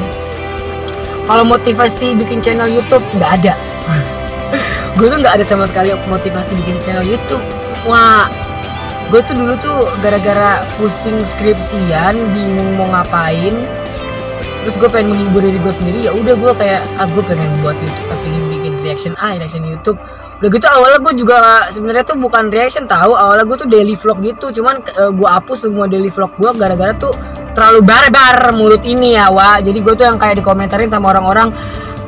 Speaker 1: kalau motivasi bikin channel YouTube nggak ada. Gue tuh nggak ada sama sekali motivasi bikin channel YouTube. Wah, gue tuh dulu tuh gara-gara pusing skripsian, bingung mau ngapain, terus gue pengen menghibur diri gue sendiri. Ya udah gue kayak gue pengen buat YouTube, pengen bikin reaction YouTube. Udah gitu awalnya gue juga sebenarnya tuh bukan reaction, tahu, awalnya gue tuh daily vlog gitu, cuman gue hapus semua daily vlog gue gara-gara tuh terlalu barbar mulut ini ya jadi gue tuh yang kayak dikomentarin sama orang-orang,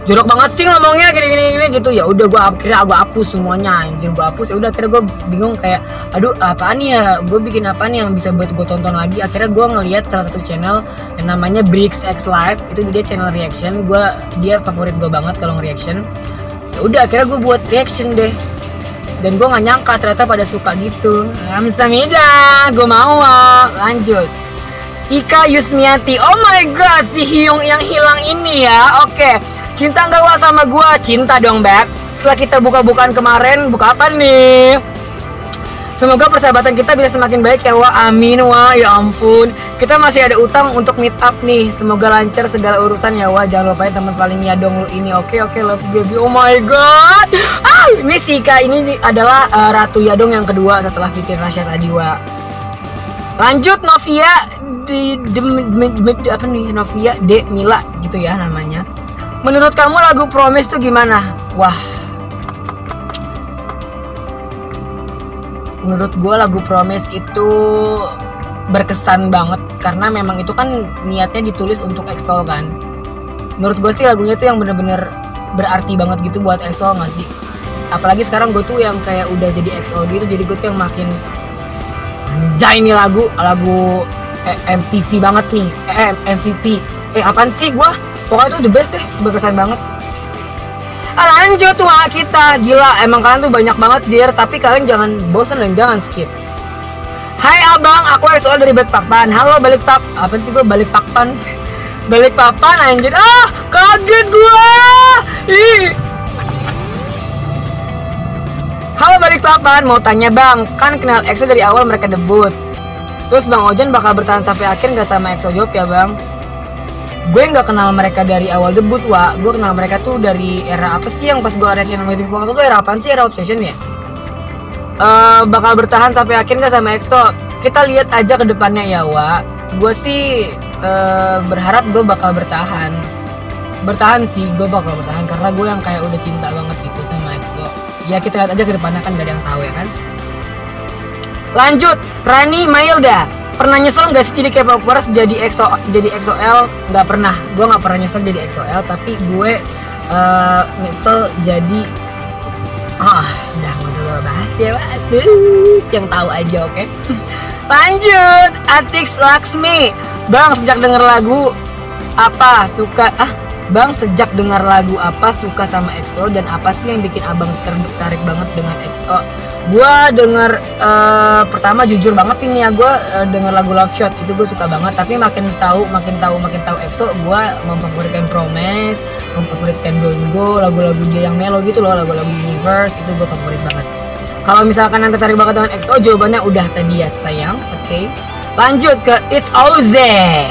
Speaker 1: jorok banget sih ngomongnya gini gitu. Ya udah gue akhirnya hapus semuanya, anjir gue hapus. Ya udah akhirnya gue bingung kayak aduh apaan ya, gue bikin apa nih yang bisa buat gue tonton lagi. Akhirnya gue ngeliat salah satu channel yang namanya Bricks X Live, itu dia channel reaction, dia favorit gue banget kalau nge-reaction. Ya udah akhirnya gue buat reaction deh, dan gue nggak nyangka ternyata pada suka gitu. Kamsahamnida, gue mau. Lanjut, Ika Yusmiati, oh my god, si Hyung yang hilang ini ya. Oke, cinta nggak Wak sama gue? Cinta dong Beb. Setelah kita buka-bukaan kemarin, buka apa nih? Semoga persahabatan kita bisa semakin baik ya Wak. Amin Wak, ya ampun. Kita masih ada utang untuk meet up nih. Semoga lancar segala urusan ya Wak. Jangan lupain teman paling yadong lu ini. Oke, love you baby. Oh my god. Ini si Ika ini adalah Ratu Yadong yang kedua setelah Fitri Rasya tadi Wak. Lanjut, Novia Novia De Mila gitu ya namanya. Menurut kamu lagu Promise tuh gimana? Wah, menurut gue lagu Promise itu berkesan banget, karena memang itu kan niatnya ditulis untuk EXO kan. Menurut gue sih lagunya tuh yang bener-bener berarti banget gitu buat EXO nggak sih? Apalagi sekarang gue tuh yang kayak udah jadi EXO gitu, jadi gue tuh yang makin anjay nih lagu MTV banget nih, MVP. Apaan sih gue? Pokoknya tuh the best deh, berkesan banget. Lanjut tuh kita, gila emang kalian tuh banyak banget jir, tapi kalian jangan bosan dan jangan skip. Hai abang, aku EXO dari Balikpapan. Halo Balikpapan, apa sih gue Balikpapan? Balikpapan anjir, kaget gue. Halo Balikpapan, mau tanya bang, kan kenal EXO dari awal mereka debut, terus Bang Ojan bakal bertahan sampai akhir gak sama EXO? Jawab ya bang. Gue nggak kenal mereka dari awal debut Wak, gue kenal mereka tuh dari era apa sih yang pas gue reaction Amazing Vocal tuh era apaan sih, era Obsession ya. Bakal bertahan sampai akhir nggak sama EXO? Kita lihat aja ke depannya ya Wak. gue sih berharap gue bakal bertahan sih, gue bakal bertahan karena gue yang kayak udah cinta banget gitu sama EXO. Ya kita lihat aja ke depannya, kan gak ada yang tahu ya kan. Lanjut, Rani Mailda, pernah nyesel nggak sih jadi K-popers jadi EXO-L? Nggak pernah, gue nggak pernah nyesel jadi EXO-L, tapi gue nyesel jadi udah nggak usah gue bahas ya, yang tahu aja, oke? Lanjut, Atix Laksmi, Bang sejak denger lagu apa suka sejak dengar lagu apa suka sama EXO, dan apa sih yang bikin abang tertarik banget dengan EXO? Gua denger pertama jujur banget sih nih ya, gue denger lagu Love Shot itu gue suka banget, tapi makin tahu EXO, gue memfavoritkan Promise, memfavoritkan Don't Go, lagu-lagu dia yang melo gitu loh, lagu-lagu Universe itu gue favorit banget. Kalau misalkan yang tertarik banget dengan EXO, jawabannya udah tadi ya sayang. Oke. Lanjut ke It's Oze.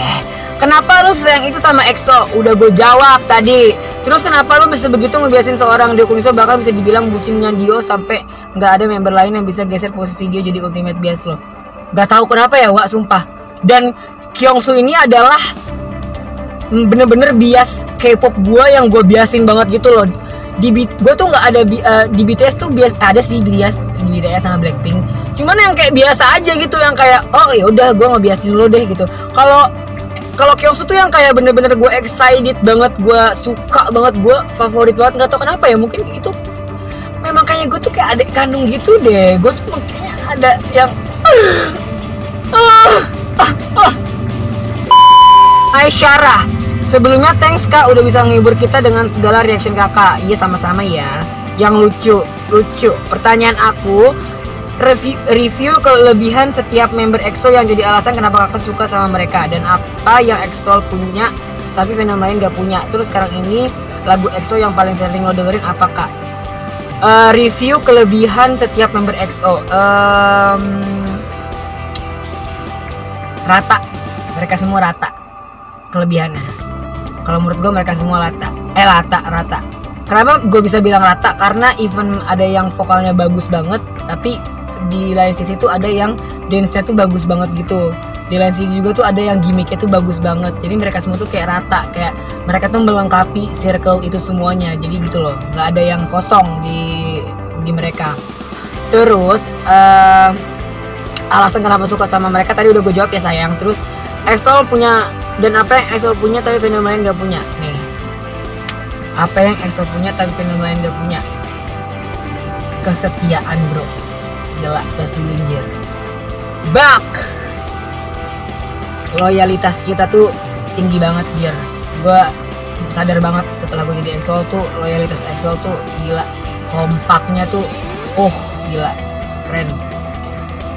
Speaker 1: Kenapa lu sayang itu sama EXO? Udah gue jawab tadi. Terus kenapa lu bisa begitu ngebiasin seorang Dio Kuniso, bahkan bisa dibilang bucinnya Dio sampai nggak ada member lain yang bisa geser posisi Dio jadi ultimate bias lo? Gak tahu kenapa ya, Wak, sumpah. Dan Kyungsu ini adalah bener-bener bias K-pop gue yang gue biasin banget gitu loh. Gue tuh nggak ada di BTS tuh ada sih bias di BTS sama Blackpink. Cuman yang kayak biasa aja gitu, yang kayak oh ya udah gue ngebiasin lo deh gitu. Kalau Kyungsu tuh yang kayak bener-bener gue excited banget, gue suka banget, gue favorit banget. Nggak tau kenapa ya, mungkin itu memang kayaknya gue tuh kayak adik kandung gitu deh. Gue tuh kayaknya ada yang Aisyara, sebelumnya thanks kak udah bisa ngehibur kita dengan segala reaction kakak. Iya sama-sama ya, yang lucu. Pertanyaan aku, review kelebihan setiap member EXO yang jadi alasan kenapa kakak suka sama mereka, dan apa yang EXO punya tapi fandom lain gak punya. Terus sekarang ini lagu EXO yang paling sering lo dengerin apa kak? Review kelebihan setiap member EXO, rata, mereka semua rata kelebihannya. Kalau menurut gue mereka semua rata. Kenapa gue bisa bilang rata? Karena even ada yang vokalnya bagus banget, tapi di lain sisi tuh ada yang dance-nya tuh bagus banget gitu. Di lain sisi juga tuh ada yang gimmicknya tuh bagus banget. Jadi mereka semua tuh kayak rata, kayak mereka tuh melengkapi circle itu semuanya. Jadi gitu loh, nggak ada yang kosong di mereka. Terus alasan kenapa suka sama mereka tadi udah gue jawab ya sayang. Terus EXO punya, dan apa yang EXO punya tapi fandom lain gak punya nih. Apa yang EXO punya tapi fandom lain gak punya? Kesetiaan bro. Gila, gas dulu anjir. Loyalitas kita tuh tinggi banget jir. Gue sadar banget setelah gue jadi EXO tuh, loyalitas EXO tuh gila. Kompaknya tuh gila, keren.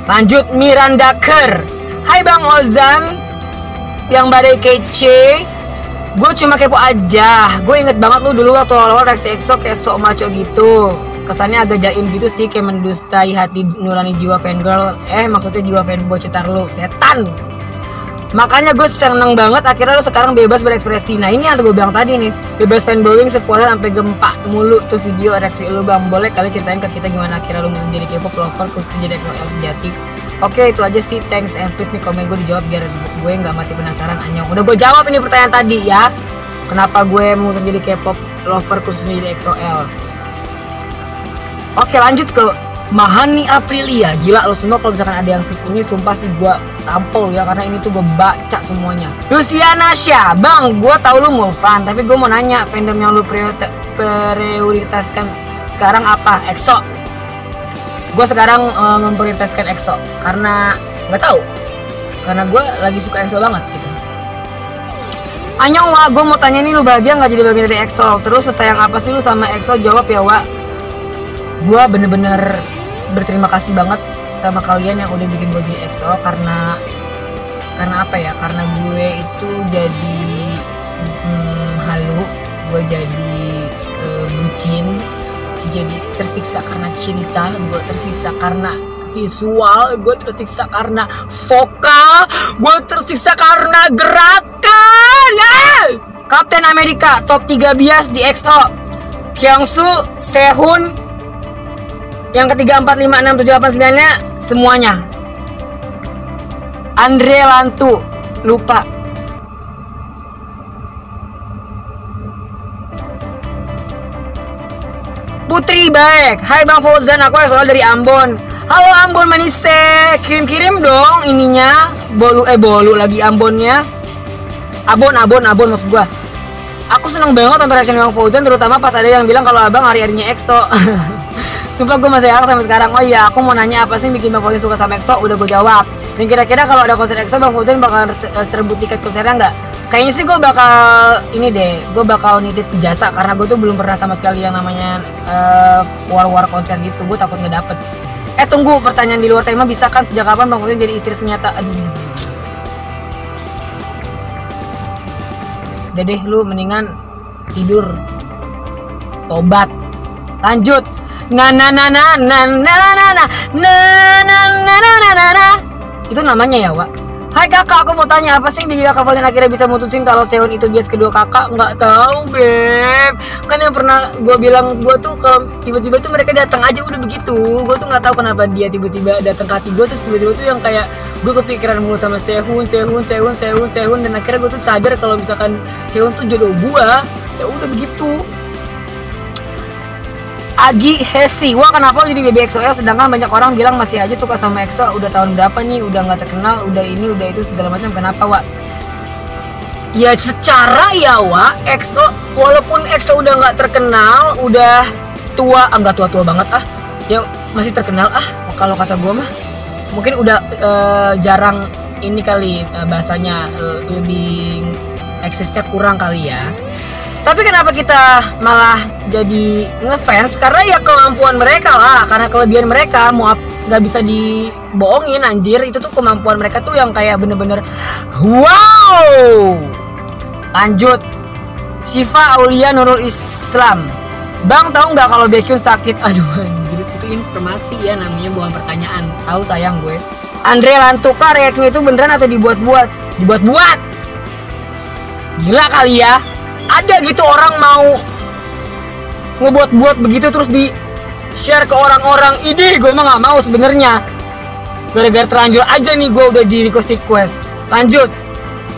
Speaker 1: Lanjut, Miranda Ker. Hai Bang Ozan yang badai kece. Gue cuma kepo aja. Gue inget banget lu dulu waktu awal-awal reaksi EXO kayak sok maco gitu. Kesannya agak jaim gitu sih, kayak mendustai hati nurani jiwa fangirl. Maksudnya jiwa fanboy cetar lu, setan. Makanya gue seneng banget akhirnya lu sekarang bebas berekspresi. Nah ini yang gue bilang tadi nih, bebas fanboying sepuasnya sampai gempa mulu tuh video reaksi lu Bang. Boleh kali ceritain ke kita gimana akhirnya lu bisa jadi K-pop lover khusus jadi EXO sejati. Oke, itu aja sih, thanks and please nih komen gue dijawab biar gue nggak mati penasaran anyong. Udah gue jawab ini pertanyaan tadi ya. Kenapa gue mau jadi K-pop lover khususnya jadi EXO-L. Oke, lanjut ke Mahani Aprilia. Gila lo semua, kalau misalkan ada yang ini sumpah sih gue tampol ya, karena ini tuh gue baca semuanya. Luciana Syah, Bang, gue tahu lu mau fan, tapi gue mau nanya fandom yang lu prioritaskan sekarang apa? EXO. Gue sekarang memprioritaskan EXO karena nggak tahu, karena gue lagi suka EXO banget gitu. Anyong Wak, gue mau tanya nih, lu bahagia nggak jadi bagian dari EXO? Terus sesayang apa sih lu sama EXO? Jawab ya Wak. Gue bener-bener berterima kasih banget sama kalian yang udah bikin gue jadi EXO, karena apa ya? Karena gue itu jadi halu, gue jadi bucin, jadi tersiksa karena cinta, gue tersiksa karena visual, gue tersiksa karena vokal, gue tersiksa karena gerakan. Kapten Amerika top 3 bias di EXO: Kyungsu, Sehun, yang ketiga 4, 5, 6, 7, 8, 9 nya semuanya. Andre Lantu, Lupa. Putri baik. Hai Bang Fauzan, aku asal dari Ambon. Halo Ambon manise. Kirim-kirim dong ininya. Bolu lagi Ambonnya. Abon maksud gua. Aku seneng banget nonton reaction Bang Fauzan, terutama pas ada yang bilang kalau abang hari-harinya EXO. Sumpah gue masih harus sampai sekarang. Oh iya, aku mau nanya apa sih yang bikin Bang Fauzan suka sama EXO? Udah gue jawab. Dan kira-kira kalau ada konser EXO, Bang Fauzan bakal serbu tiket konsernya nggak? Kayaknya sih gue bakal ini deh, gue bakal nitip jasa karena gue tuh belum pernah sama sekali yang namanya war konser gitu. Gue takut nggak dapet. Tunggu, pertanyaan di luar tema, bisa kan sejak kapan Bang Fauzan jadi istri senyata? Aduh. Udah deh, lu mendingan tidur, tobat, lanjut. Itu namanya ya, Wak. Hai kakak, aku mau tanya apa sih yang bikin kakak Fauzan akhirnya bisa mutusin kalau Sehun itu bias kedua kakak? Nggak tahu, beb. Kan yang pernah gue bilang, gue tuh kalau tiba-tiba tuh mereka datang aja udah begitu. Gue tuh nggak tahu kenapa dia tiba-tiba datang ke hati gue, terus tiba-tiba tuh yang kayak gue kepikiran mulu sama Sehun. Dan akhirnya gue tuh sadar kalau misalkan Sehun tuh jodoh gue. Ya udah begitu. Agi Hesi, wah kenapa lo jadi baby EXO ya? Sedangkan banyak orang bilang masih aja suka sama EXO. Udah tahun berapa nih? Udah nggak terkenal, udah ini, udah itu segala macam. Kenapa, Wak? Ya secara ya, Wak, EXO walaupun EXO udah nggak terkenal, udah tua, nggak tua-tua banget ya masih terkenal kalau kata gue mah. Mungkin udah jarang ini kali bahasanya, lebih eksisnya kurang kali ya. Tapi kenapa kita malah jadi ngefans? Karena ya kemampuan mereka lah, karena kelebihan mereka mau nggak bisa dibohongin anjir. Itu tuh kemampuan mereka tuh yang kayak bener-bener wow. Lanjut, Syifa Aulia Nurul Islam. Bang tahu nggak kalau Baekhyun sakit? Aduh anjir, itu informasi ya, namanya bukan pertanyaan. Tahu sayang gue. Andre Lantuka, reaksinya itu beneran atau dibuat-buat? Dibuat-buat. Gila kali ya. Ada gitu orang mau ngebuat-buat begitu terus di share ke orang-orang. Ide gue mah nggak mau sebenarnya. Gara-gara terlanjur aja nih gue udah di request. Lanjut.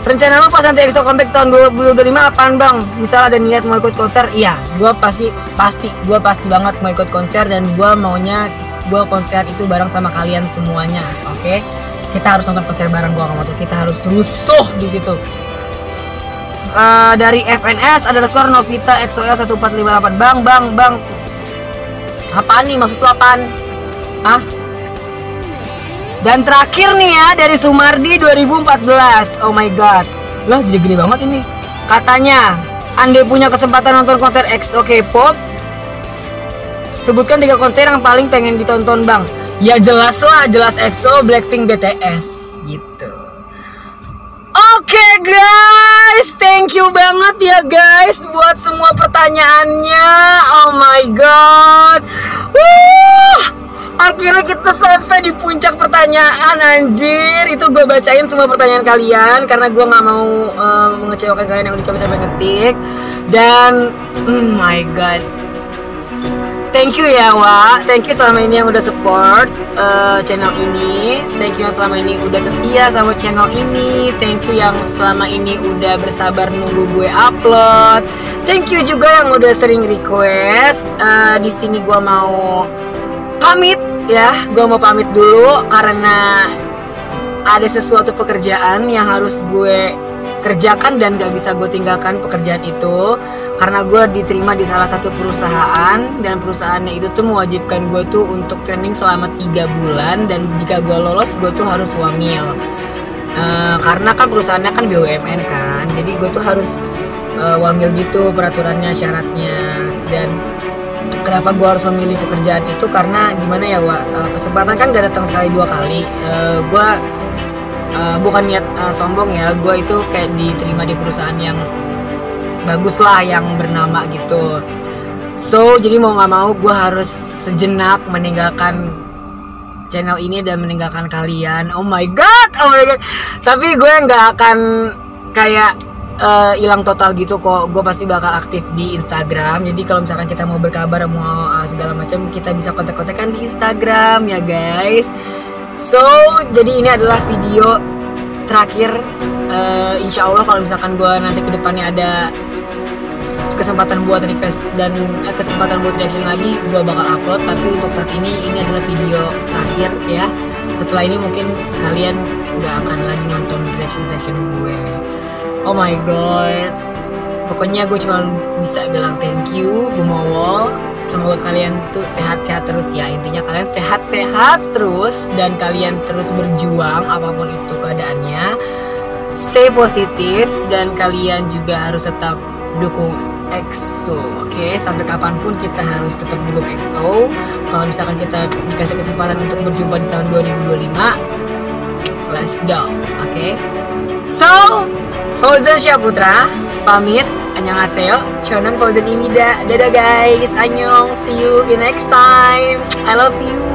Speaker 1: Rencana lo pas nanti EXO comeback tahun 2025 apaan bang? Misal ada niat mau ikut konser? Iya, gue pasti banget mau ikut konser, dan gue maunya konser itu bareng sama kalian semuanya. Oke? Kita harus nonton konser bareng, gue nggak mau tuh. Kita harus rusuh di situ. Dari FNS ada skor Novita EXO 1458. Bang. Apaan nih, maksud lo apaan? Dan terakhir nih ya, dari Sumardi 2014. Oh my god. Lah jadi gede banget ini. Katanya, andai punya kesempatan nonton konser EXO K-pop, sebutkan 3 konser yang paling pengen ditonton bang. Ya jelas EXO, Blackpink, BTS gitu. Oke guys, thank you banget ya guys buat semua pertanyaannya. Oh my god. Akhirnya kita sampai di puncak pertanyaan, anjir. Itu gue bacain semua pertanyaan kalian karena gue gak mau mengecewakan kalian yang udah capek-capek ngetik. Dan oh my god, thank you ya Wak. Thank you selama ini yang udah support channel ini. Thank you yang selama ini udah setia sama channel ini. Thank you yang selama ini udah bersabar nunggu gue upload. Thank you juga yang udah sering request. Di sini gue mau pamit ya. Gue mau pamit dulu karena ada sesuatu pekerjaan yang harus gue kerjakan dan gak bisa gue tinggalkan pekerjaan itu. Karena gue diterima di salah satu perusahaan, dan perusahaannya itu tuh mewajibkan gue tuh untuk training selama 3 bulan, dan jika gue lolos gue tuh harus wamil. Karena kan perusahaannya kan BUMN kan, jadi gue tuh harus wamil gitu peraturannya, syaratnya. Dan kenapa gue harus memilih pekerjaan itu, karena gimana ya Wak, kesempatan kan gak datang sekali 2 kali. Gue bukan niat sombong ya, gue itu kayak diterima di perusahaan yang bagus lah, yang bernama gitu. So jadi mau nggak mau gue harus sejenak meninggalkan channel ini dan meninggalkan kalian. Oh my god. Tapi gue nggak akan kayak hilang total gitu kok. Gue pasti bakal aktif di Instagram. Jadi kalau misalkan kita mau berkabar, mau segala macam, kita bisa kontak-kontakan di Instagram ya guys. So jadi ini adalah video terakhir Insya Allah kalau misalkan gue nanti kedepannya ada kesempatan buat request dan kesempatan buat reaction lagi, gue bakal upload. Tapi untuk saat ini adalah video terakhir ya. Setelah ini mungkin kalian nggak akan lagi nonton reaction gue. Oh my god, pokoknya gue cuma bisa bilang thank you Bumowol. Semoga kalian tuh sehat-sehat terus ya. Intinya kalian sehat-sehat terus dan kalian terus berjuang apapun itu keadaannya. Stay positif dan kalian juga harus tetap dukung EXO, oke? Sampai kapanpun kita harus tetap dukung EXO. Kalau misalkan kita dikasih kesempatan untuk berjumpa di tahun 2025, let's go, oke? So, Fauzan Syahputra pamit. Annyeonghaseyo, Chonan Fauzan Imida. Dadah guys, annyeong, see you in next time. I love you.